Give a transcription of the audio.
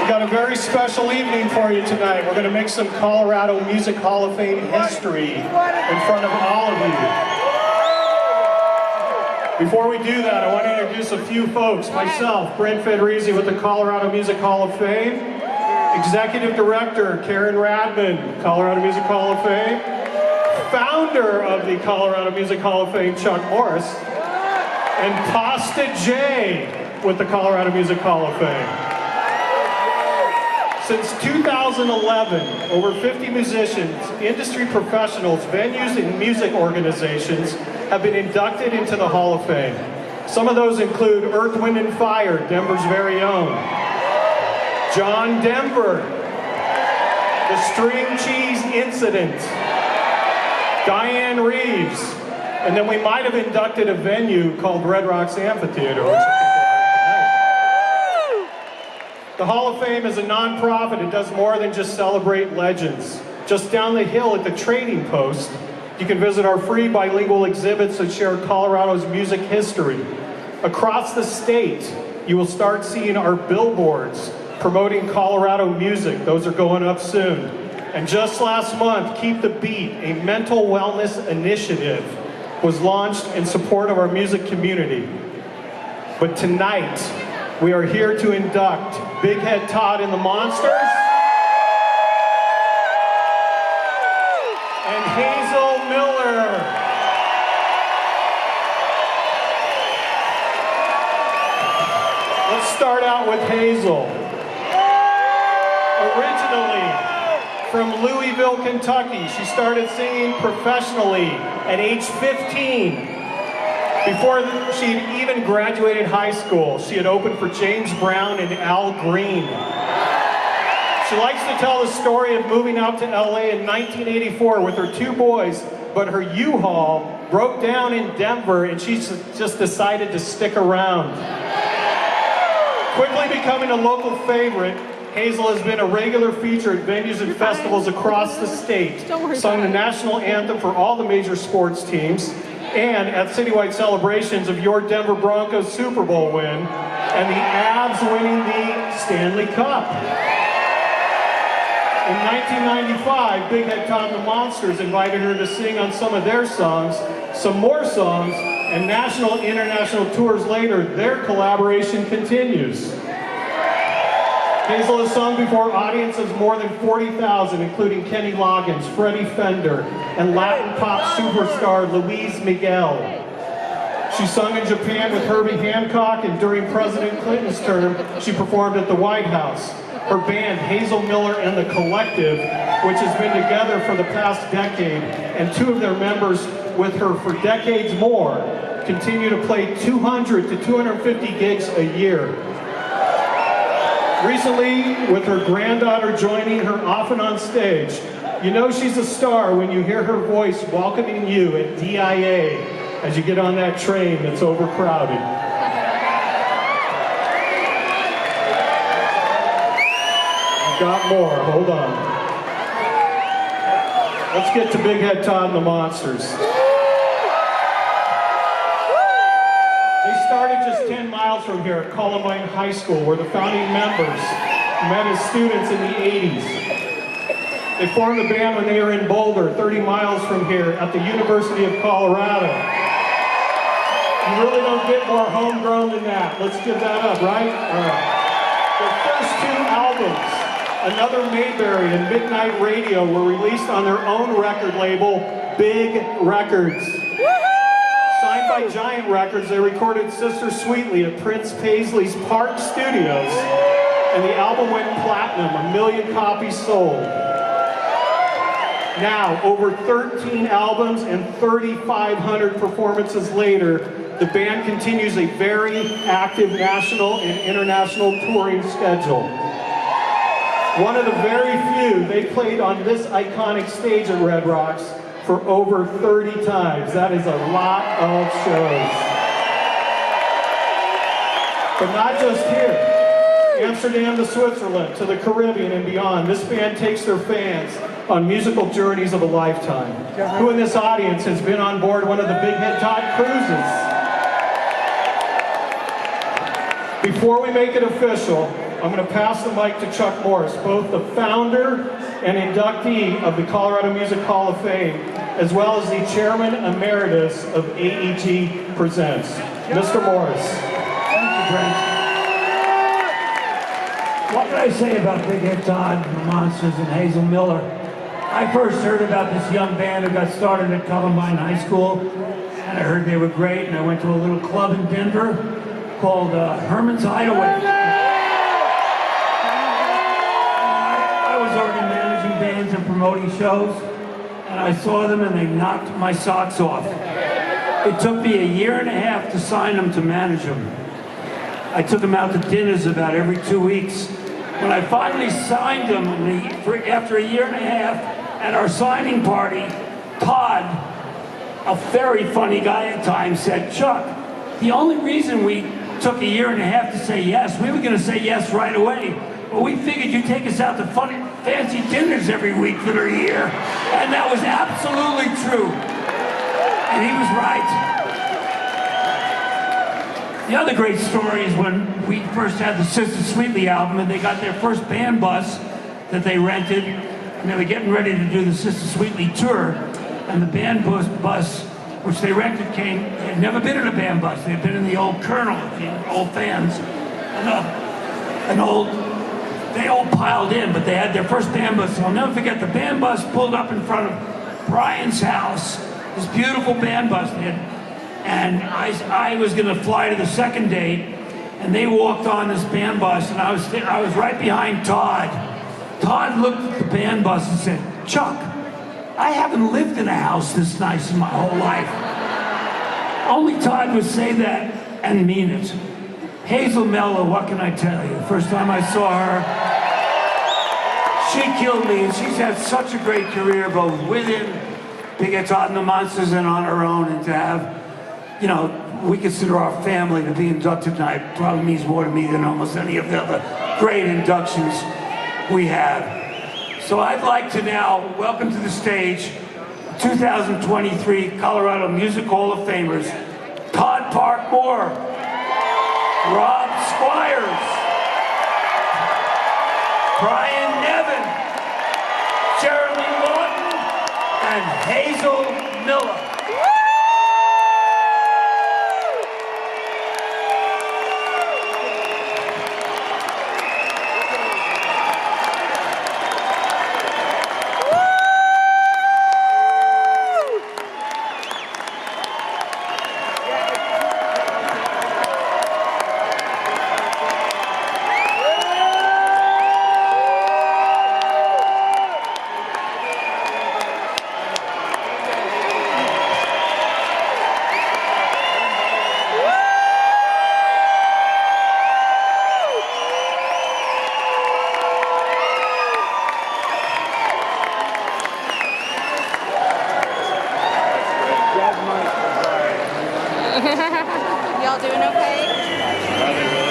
got a very special evening for you tonight. We're going to make some Colorado Music Hall of Fame history in front of all of you. Before we do that, I want to introduce a few folks. Myself, Brent Federici with the Colorado Music Hall of Fame. Executive Director, Karen Radman, Colorado Music Hall of Fame. Founder of the Colorado Music Hall of Fame, Chuck Morris. And Pasta J with the Colorado Music Hall of Fame. Since 2011, over 50 musicians, industry professionals, venues, and music organizations have been inducted into the Hall of Fame. Some of those include Earth, Wind, and Fire, Denver's very own. John Denver, The String Cheese Incident, Diane Reeves, and then we might have inducted a venue called Red Rocks Amphitheater, which the Hall of Fame is a non-profit. It does more than just celebrate legends. Just down the hill at the Trading Post, you can visit our free bilingual exhibits that share Colorado's music history. Across the state, you will start seeing our billboards promoting Colorado music. Those are going up soon. And just last month, Keep the Beat, a mental wellness initiative, was launched in support of our music community. But tonight, we are here to induct Big Head Todd and the Monsters and Hazel Miller. Let's start out with Hazel. Originally from Louisville, Kentucky, she started singing professionally at age 15. Before she had even graduated high school, she had opened for James Brown and Al Green. She likes to tell the story of moving out to LA in 1984 with her 2 boys, but her U-Haul broke down in Denver and she just decided to stick around. Quickly becoming a local favorite, Hazel has been a regular feature at venues and festivals across the state, sung the national anthem for all the major sports teams, and at citywide celebrations of your Denver Broncos Super Bowl win, and the Avs winning the Stanley Cup. In 1995, Big Head Todd and the Monsters invited her to sing on some of their songs, some more songs, and national and international tours later, their collaboration continues. Hazel has sung before audiences more than 40,000, including Kenny Loggins, Freddie Fender, and Latin pop superstar Luis Miguel. She sung in Japan with Herbie Hancock, and during President Clinton's term, she performed at the White House. Her band, Hazel Miller and the Collective, which has been together for the past decade, and 2 of their members with her for decades more, continue to play 200 to 250 gigs a year. Recently, with her granddaughter joining her often on stage, you know she's a star when you hear her voice welcoming you at DIA as you get on that train that's overcrowded. I've got more, hold on. Let's get to Big Head Todd and the Monsters. They started just 10 miles from here at Columbine High School, where the founding members met as students in the 80s. They formed the band when they were in Boulder, 30 miles from here, at the University of Colorado. You really don't get more homegrown than that. Let's give that up, right? All right. Their first 2 albums, Another Mayberry and Midnight Radio, were released on their own record label, Big Records. Signed by Giant Records, they recorded Sister Sweetly at Prince Paisley's Park Studios, and the album went platinum, 1 million copies sold. Now, over 13 albums and 3,500 performances later, the band continues a very active national and international touring schedule. One of the very few, they played on this iconic stage at Red Rocks for over 30 times. That is a lot of shows. But not just here. Amsterdam to Switzerland, to the Caribbean and beyond, this band takes their fans on musical journeys of a lifetime. Who in this audience has been on board one of the Big Head Todd cruises? Before we make it official, I'm going to pass the mic to Chuck Morris, both the founder and inductee of the Colorado Music Hall of Fame, as well as the chairman emeritus of AEG Presents. Mr. Morris. Thank you, Brent. What can I say about Big Head Todd, the Monsters, and Hazel Miller? I first heard about this young band who got started at Columbine High School, and I heard they were great, and I went to a little club in Denver called Herman's Hideaway. I was already managing bands and promoting shows, and I saw them and they knocked my socks off. It took me a year and a half to sign them to manage them. I took them out to dinners about every 2 weeks. When I finally signed them, after a year and a half, at our signing party, Todd, a very funny guy at times, said, "Chuck, the only reason we took a year and a half to say yes, we were going to say yes right away, but we figured you'd take us out to fancy dinners every week for a year." And that was absolutely true. And he was right. The other great story is when we first had the Sister Sweetly album, and they got their first band bus that they rented, and they were getting ready to do the Sister Sweetly tour, and the band bus, which they rented, they had never been in a band bus. They had been in the old Colonel, the old fans, and they all piled in, but they had their first band bus. So I'll never forget, the band bus pulled up in front of Brian's house, this beautiful band bus they had. And I was going to fly to the second date, and they walked on this band bus, and I was right behind Todd. Todd looked at the band bus and said, "Chuck, I haven't lived in a house this nice in my whole life." Only Todd would say that and mean it. Hazel Miller, what can I tell you? The first time I saw her, she killed me, and she's had such a great career, both within Big Head Todd and the Monsters and on her own, and to have, you know, we consider our family to be inducted tonight probably means more to me than almost any of the other great inductions we have. So I'd like to now welcome to the stage 2023 Colorado Music Hall of Famers, Todd Parkmore, Rob Squires, Brian Nevin, Jeremy Lawton, and Hazel Miller. Y'all doing okay?